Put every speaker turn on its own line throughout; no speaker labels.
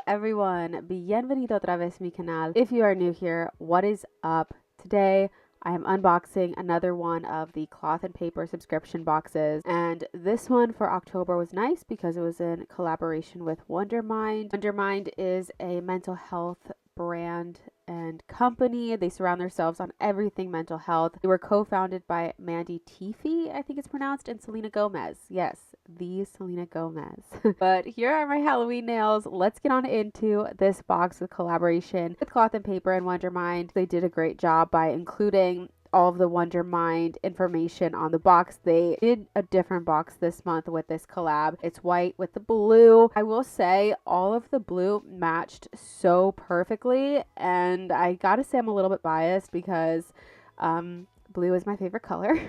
everyone, bienvenido otra vez mi canal. If you are new here, what is up? Today I am unboxing another one of the cloth and paper subscription boxes, and this one for October was nice because it was in collaboration with WonderMind. WonderMind is a mental health brand and company. They surround themselves on everything mental health. They were co-founded by Mandy Teefey, I think it's pronounced, and Selena Gomez. Yes, the Selena Gomez. But here are my Halloween nails. Let's get on into this box with collaboration with Cloth and Paper and WonderMind. They did a great job by including all of the WonderMind information on the box. They did a different box this month with this collab. It's white with the blue. I will say all of the blue matched so perfectly, and I gotta say I'm a little bit biased because blue is my favorite color.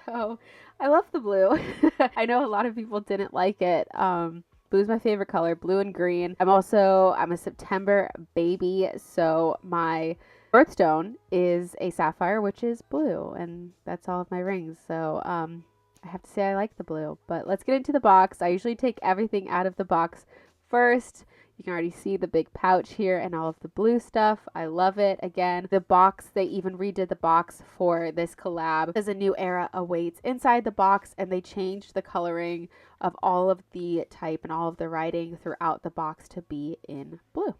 So I love the blue. I know a lot of people didn't like it. Blue is my favorite color, blue and green. I'm a September baby, so my birthstone is a sapphire, which is blue, and that's all of my rings. So I have to say I like the blue. But let's get into the box. I usually take everything out of the box first. You can already see the big pouch here and all of the blue stuff. I love it. Again, the box, they even redid the box for this collab as a new era awaits inside the box, and they changed the coloring of all of the type and all of the writing throughout the box to be in blue.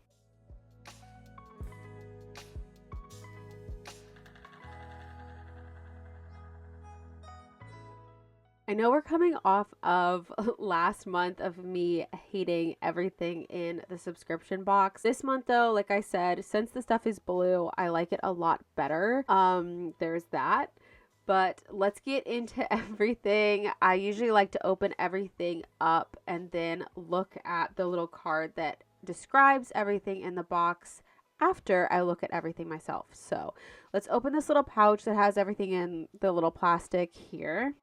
I know we're coming off of last month of me hating everything in the subscription box. This month though, like I said, since the stuff is blue, I like it a lot better. There's that. But let's get into everything. I usually like to open everything up and then look at the little card that describes everything in the box after I look at everything myself. So let's open this little pouch that has everything in the little plastic here.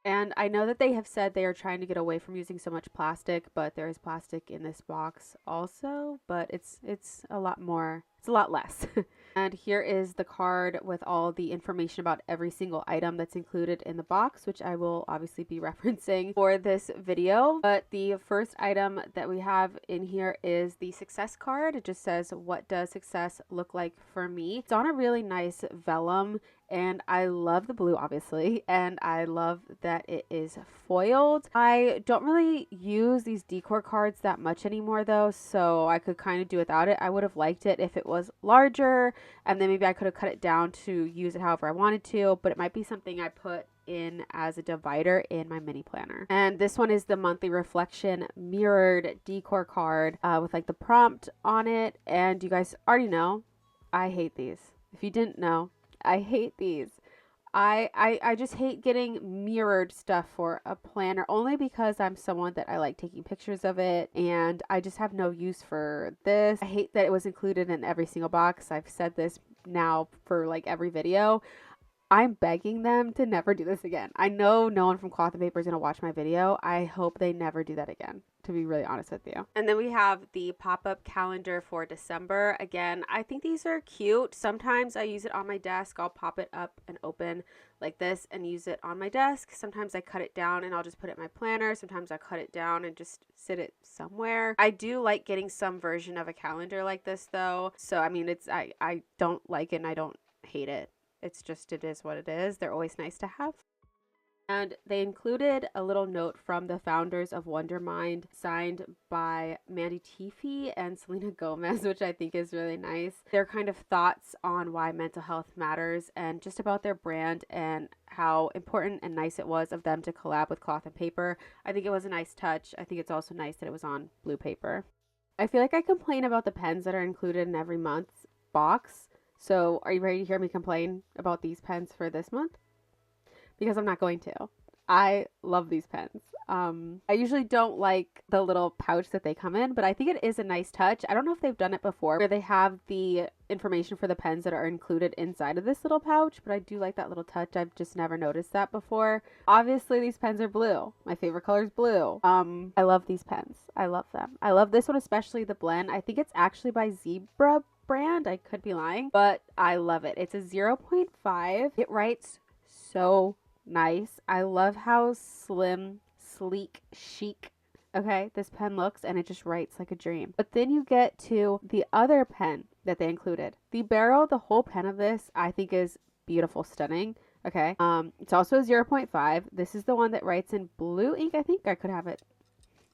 And I know that they have said they are trying to get away from using so much plastic, but there is plastic in this box also, but it's a lot more, it's a lot less. And here is the card with all the information about every single item that's included in the box, which I will obviously be referencing for this video. But the first item that we have in here is the success card. It just says, what does success look like for me? It's on a really nice vellum, and I love the blue, obviously, and I love that it is foiled. I don't really use these decor cards that much anymore though, so I could kind of do without it. I would have liked it if it was larger, and then maybe I could have cut it down to use it however I wanted to, but it might be something I put in as a divider in my mini planner. And this one is the monthly reflection mirrored decor card with like the prompt on it, and you guys already know I hate these. If you didn't know, I hate these. I just hate getting mirrored stuff for a planner, only because I'm someone that I like taking pictures of it, and I just have no use for this. I hate that it was included in every single box. I've said this now for like every video. I'm begging them to never do this again. I know no one from Cloth and Paper is going to watch my video. I hope they never do that again, to be really honest with you. And then we have the pop-up calendar for December. Again, I think these are cute. Sometimes I use it on my desk. I'll pop it up and open like this and use it on my desk. Sometimes I cut it down and I'll just put it in my planner. Sometimes I cut it down and just sit it somewhere. I do like getting some version of a calendar like this though. So I mean, I don't like it and I don't hate it. It's just, it is what it is. They're always nice to have. And they included a little note from the founders of WonderMind, signed by Mandy Teefey and Selena Gomez, which I think is really nice. Their kind of thoughts on why mental health matters and just about their brand and how important and nice it was of them to collab with Cloth and Paper. I think it was a nice touch. I think it's also nice that it was on blue paper. I feel like I complain about the pens that are included in every month's box. So are you ready to hear me complain about these pens for this month? Because I'm not going to. I love these pens. I usually don't like the little pouch that they come in, but I think it is a nice touch. I don't know if they've done it before where they have the information for the pens that are included inside of this little pouch, but I do like that little touch. I've just never noticed that before. Obviously, these pens are blue. My favorite color is blue. I love these pens. I love them. I love this one, especially the blend. I think it's actually by Zebra brand. I could be lying, but I love it. It's a 0.5. It writes so nice. I love how slim, sleek, chic, okay, this pen looks, and it just writes like a dream. But then you get to the other pen that they included. The barrel, the whole pen of this, I think is beautiful, stunning. Okay. It's also a 0.5. This is the one that writes in blue ink. I think I could have it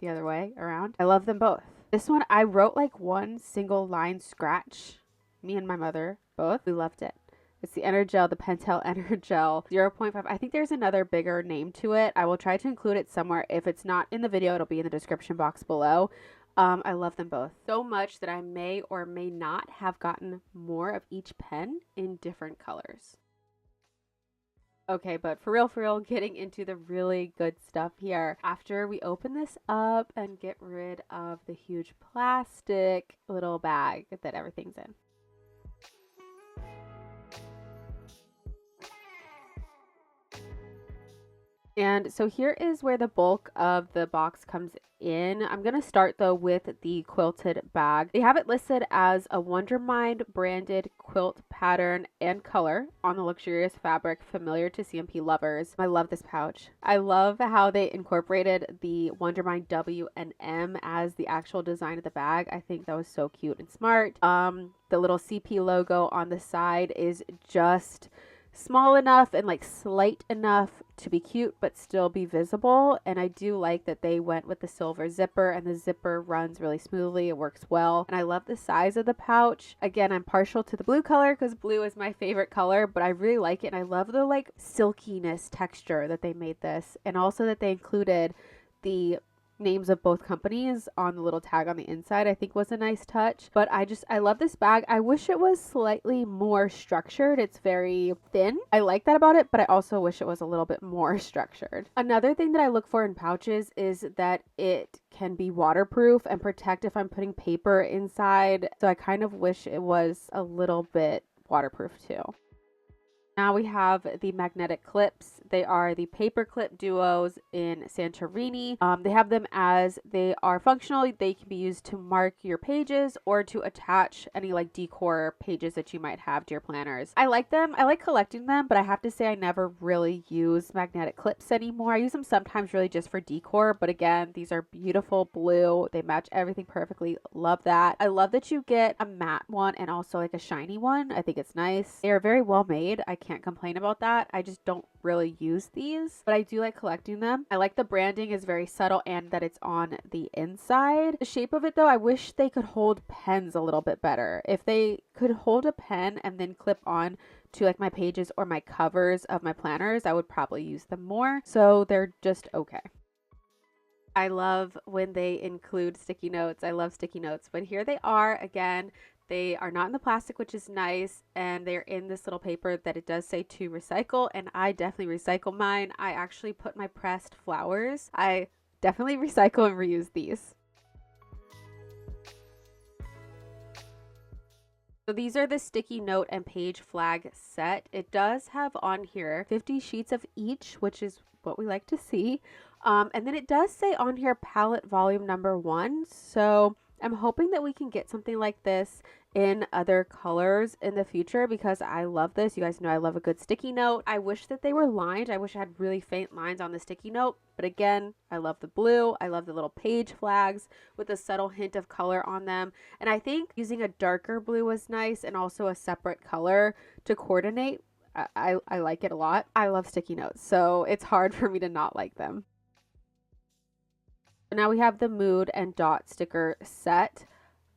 the other way around. I love them both. This one, I wrote like one single line scratch. Me and my mother, both. We loved it. It's the Energel, the Pentel Energel 0.5. I think there's another bigger name to it. I will try to include it somewhere. If it's not in the video, it'll be in the description box below. I love them both so much that I may or may not have gotten more of each pen in different colors. Okay, but for real, getting into the really good stuff here. After we open this up and get rid of the huge plastic little bag that everything's in. And so here is where the bulk of the box comes in. I'm going to start though with the quilted bag. They have it listed as a WonderMind branded quilt pattern and color on the luxurious fabric familiar to CMP lovers. I love this pouch. I love how they incorporated the WonderMind W and M as the actual design of the bag. I think that was so cute and smart. The little CP logo on the side is just small enough and like slight enough to be cute but still be visible, and I do like that they went with the silver zipper, and the zipper runs really smoothly. It works well, and I love the size of the pouch. Again, I'm partial to the blue color because blue is my favorite color, but I really like it, and I love the like silkiness texture that they made this, and also that they included the names of both companies on the little tag on the inside. I think was a nice touch. But I love this bag. I wish it was slightly more structured. It's very thin. I like that about it, but I also wish it was a little bit more structured. Another thing that I look for in pouches is that it can be waterproof and protect if I'm putting paper inside. So I kind of wish it was a little bit waterproof too. Now we have the magnetic clips. They are the paper clip duos in Santorini. They have them as they are functional. They can be used to mark your pages or to attach any like decor pages that you might have to your planners. I like them. I like collecting them, but I have to say I never really use magnetic clips anymore. I use them sometimes really just for decor, but again, these are beautiful blue. They match everything perfectly. Love that. I love that you get a matte one and also like a shiny one. I think it's nice. They are very well made. I can't complain about that. I just don't really use these, but I do like collecting them. I like the branding is very subtle and that it's on the inside. The shape of it though, I wish they could hold pens a little bit better. If they could hold a pen and then clip on to like my pages or my covers of my planners, I would probably use them more. So they're just okay. I love when they include sticky notes. I love sticky notes, but here they are again. They are not in the plastic, which is nice, and they're in this little paper that it does say to recycle, and I definitely recycle mine. I actually put my pressed flowers. I definitely recycle and reuse these. So these are the sticky note and page flag set. It does have on here 50 sheets of each, which is what we like to see. And then it does say on here palette volume number 1. So I'm hoping that we can get something like this in other colors in the future because I love this. You guys know I love a good sticky note. I wish that they were lined. I wish I had really faint lines on the sticky note. But again, I love the blue. I love the little page flags with a subtle hint of color on them. And I think using a darker blue was nice and also a separate color to coordinate. I like it a lot. I love sticky notes, so it's hard for me to not like them. Now we have the mood and dot sticker set.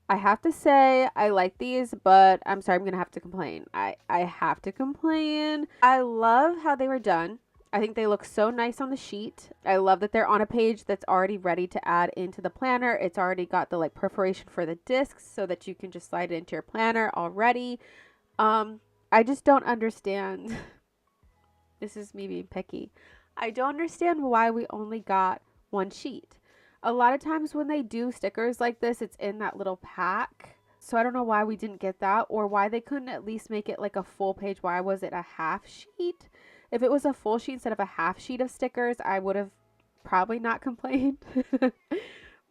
I have to say I like these, but I'm sorry, I'm gonna have to complain. I have to complain. I love how they were done. I think they look so nice on the sheet. I love that they're on a page that's already ready to add into the planner. It's already got the like perforation for the discs so that you can just slide it into your planner already. I just don't understand. This is me being picky. I don't understand why we only got one sheet. A lot of times when they do stickers like this, it's in that little pack. So I don't know why we didn't get that or why they couldn't at least make it like a full page. Why was it a half sheet? If it was a full sheet instead of a half sheet of stickers, I would have probably not complained.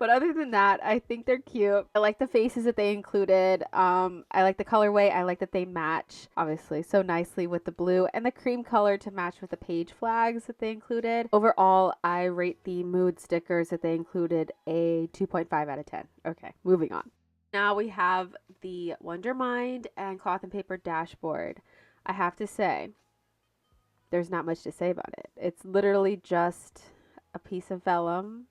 But other than that, I think they're cute. I like the faces that they included. I like the colorway. I like that they match, obviously, so nicely with the blue and the cream color to match with the page flags that they included. Overall, I rate the mood stickers that they included a 2.5 out of 10. Okay, moving on. Now we have the WonderMind and cloth and paper dashboard. I have to say, there's not much to say about it. It's literally just a piece of vellum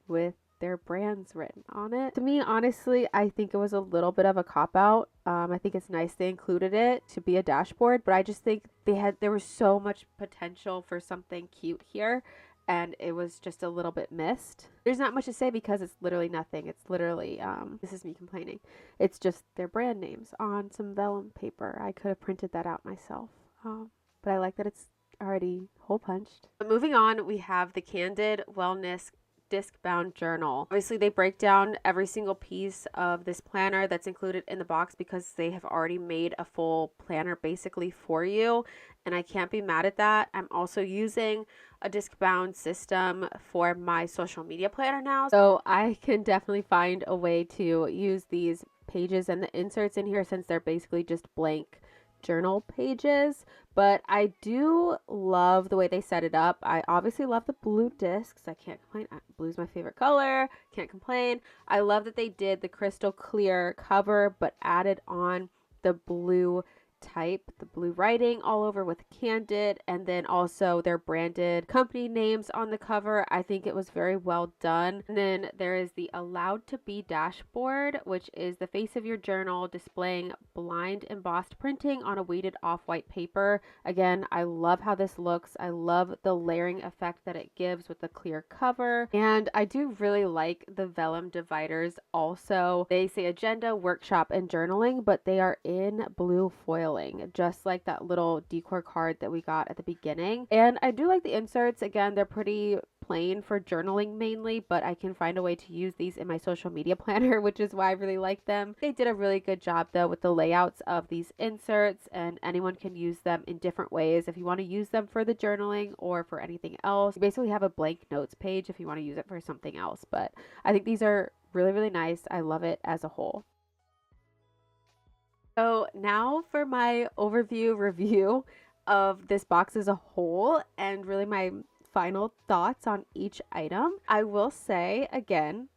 with their brands written on it. To me, honestly, I think it was a little bit of a cop out. I think it's nice they included it to be a dashboard, but I just think there was so much potential for something cute here, and it was just a little bit missed. There's not much to say because it's literally nothing. It's literally, this is me complaining. It's just their brand names on some vellum paper. I could have printed that out myself, but I like that it's already hole punched. But moving on, we have the Candid Wellness disc bound journal. Obviously, they break down every single piece of this planner that's included in the box because they have already made a full planner basically for you, and I can't be mad at that. I'm also using a disc bound system for my social media planner now, so I can definitely find a way to use these pages and the inserts in here since they're basically just blank journal pages. But I do love the way they set it up. I obviously love the blue discs. I can't complain. Blue's my favorite color. Can't complain. I love that they did the crystal clear cover but added on the blue type, the blue writing all over with Candid, and then also their branded company names on the cover. I think it was very well done. And then there is the Allowed to Be dashboard, which is the face of your journal displaying blind embossed printing on a weighted off-white paper. Again, I love how this looks. I love the layering effect that it gives with the clear cover, and I do really like the vellum dividers also. They say agenda, workshop, and journaling, but they are in blue foil, just like that little decor card that we got at the beginning. And I do like the inserts. Again, they're pretty plain for journaling mainly, but I can find a way to use these in my social media planner, which is why I really like them. They did a really good job though with the layouts of these inserts, and anyone can use them in different ways if you want to use them for the journaling or for anything else. You basically have a blank notes page if you want to use it for something else, but I think these are really, really nice. I love it as a whole. So now for my overview review of this box as a whole and really my final thoughts on each item. I will say again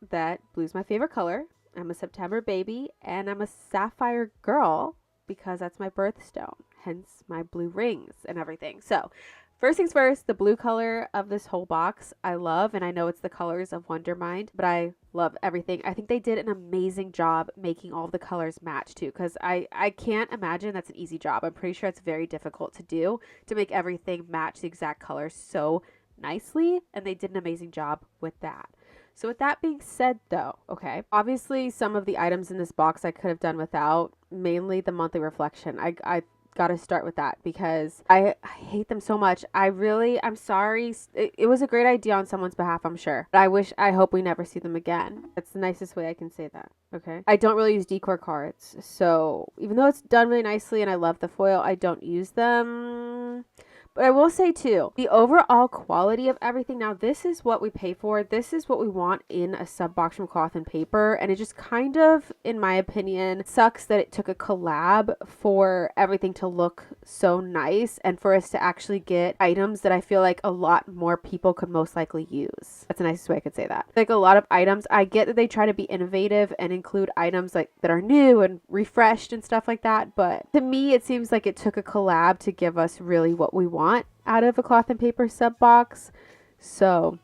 that blue's my favorite color. I'm a September baby and I'm a sapphire girl because that's my birthstone, hence my blue rings and everything. So first things first, the blue color of this whole box I love, and I know it's the colors of WonderMind, but I love everything. I think they did an amazing job making all of the colors match too, because I can't imagine that's an easy job. I'm pretty sure it's very difficult to do, to make everything match the exact colors so nicely, and they did an amazing job with that. So with that being said though, okay, obviously some of the items in this box I could have done without, mainly the monthly reflection. I gotta start with that because I hate them so much. I'm sorry. It was a great idea on someone's behalf, I'm sure. But I hope we never see them again. That's the nicest way I can say that. Okay. I don't really use decor cards. So even though it's done really nicely and I love the foil, I don't use them. But I will say too, the overall quality of everything, now this is what we pay for. This is what we want in a sub box from cloth and paper. And it just kind of, in my opinion, sucks that it took a collab for everything to look so nice and for us to actually get items that I feel like a lot more people could most likely use. That's the nicest way I could say that. Like a lot of items, I get that they try to be innovative and include items like that are new and refreshed and stuff like that. But to me, it seems like it took a collab to give us really what we want out of a cloth and paper sub box. So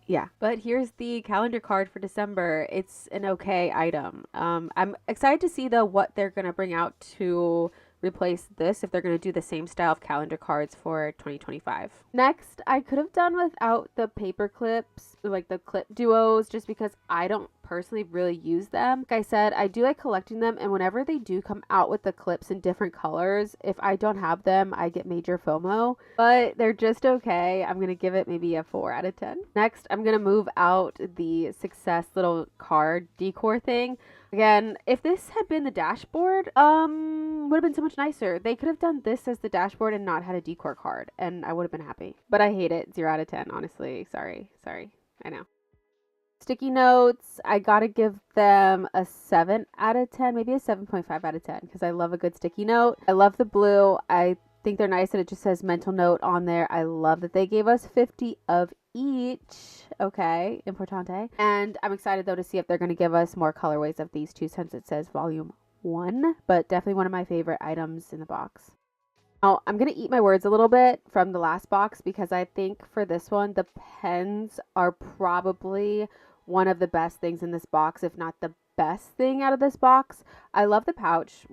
yeah, but here's the calendar card for December. It's an okay item. I'm excited to see though what they're gonna bring out to replace this, if they're going to do the same style of calendar cards for 2025. Next, I could have done without the paper clips, like the clip duos, just because I don't personally really use them. Like I said, I do like collecting them, and whenever they do come out with the clips in different colors, if I don't have them, I get major FOMO, but they're just okay. I'm going to give it maybe a 4 out of 10. Next, I'm going to move out the Success little card decor thing. Again, if this had been the dashboard, would have been so much nicer. They could have done this as the dashboard and not had a decor card, and I would have been happy. But I hate it. 0 out of 10, honestly. Sorry. I know. Sticky notes, I gotta give them a 7 out of 10, maybe a 7.5 out of 10, because I love a good sticky note. I love the blue. I think they're nice that it just says mental note on there. I love that they gave us 50 of each. Okay, importante. And I'm excited though to see if they're going to give us more colorways of these two, since it says volume 1, but definitely one of my favorite items in the box. Now, I'm going to eat my words a little bit from the last box, because I think for this one, the pens are probably one of the best things in this box, if not the best thing out of this box. I love the pouch,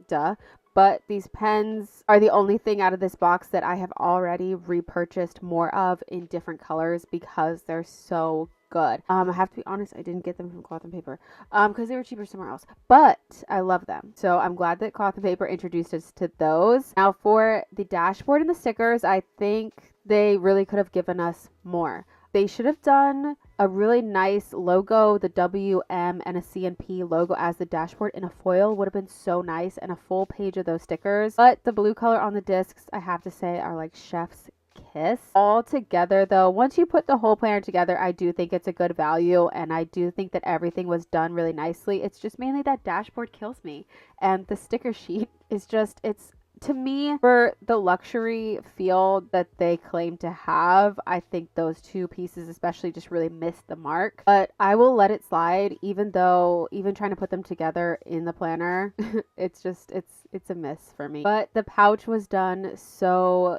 duh, but these pens are the only thing out of this box that I have already repurchased more of in different colors, because they're so good. I have to be honest, I didn't get them from Cloth and Paper because they were cheaper somewhere else, but I love them. So I'm glad that Cloth and Paper introduced us to those. Now for the dashboard and the stickers, I think they really could have given us more. They should have done a really nice logo, the WM and a CNP logo as the dashboard in a foil would have been so nice, and a full page of those stickers. But the blue color on the discs, I have to say, are like chef's kiss. All together though, once you put the whole planner together, I do think it's a good value, and I do think that everything was done really nicely. It's just mainly that dashboard kills me, and the sticker sheet is just, it's, to me, for the luxury feel that they claim to have, I think those two pieces especially just really missed the mark. But I will let it slide, even though, even trying to put them together in the planner, it's just, it's a miss for me. But the pouch was done so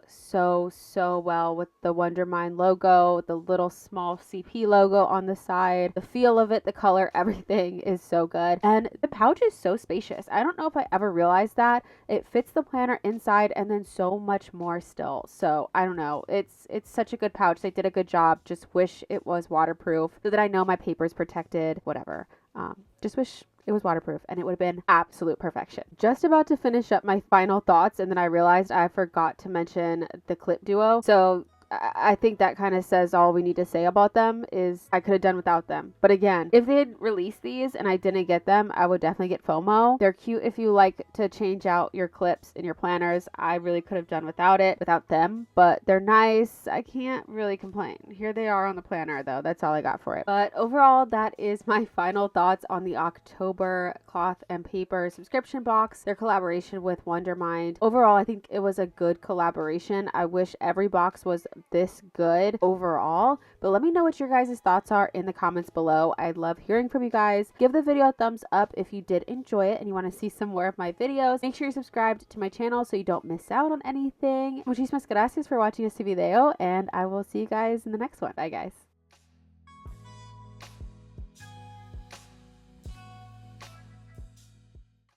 well, with the WonderMind logo, the little small CP logo on the side, the feel of it, the color, everything is so good. And the pouch is so spacious. I don't know if I ever realized that. It fits the planner inside and then so much more still. So I don't know, it's such a good pouch. They did a good job. Just wish it was waterproof so that I know my paper's protected, whatever. Just wish it was waterproof, and it would have been absolute perfection. Just about to finish up my final thoughts, and then I realized I forgot to mention the clip duo. So I think that kind of says all we need to say about them, is I could have done without them. But again, if they had released these and I didn't get them, I would definitely get FOMO. They're cute if you like to change out your clips in your planners. I really could have done without them, but they're nice. I can't really complain. Here they are on the planner though. That's all I got for it. But overall, that is my final thoughts on the October Cloth and Paper subscription box, their collaboration with WonderMind. Overall, I think it was a good collaboration. I wish every box was this good overall, but let me know what your guys' thoughts are in the comments below. I love hearing from you guys. Give the video a thumbs up if you did enjoy it and you want to see some more of my videos. Make sure you're subscribed to my channel so you don't miss out on anything. Muchísimas gracias for watching este video, and I will see you guys in the next one. Bye guys.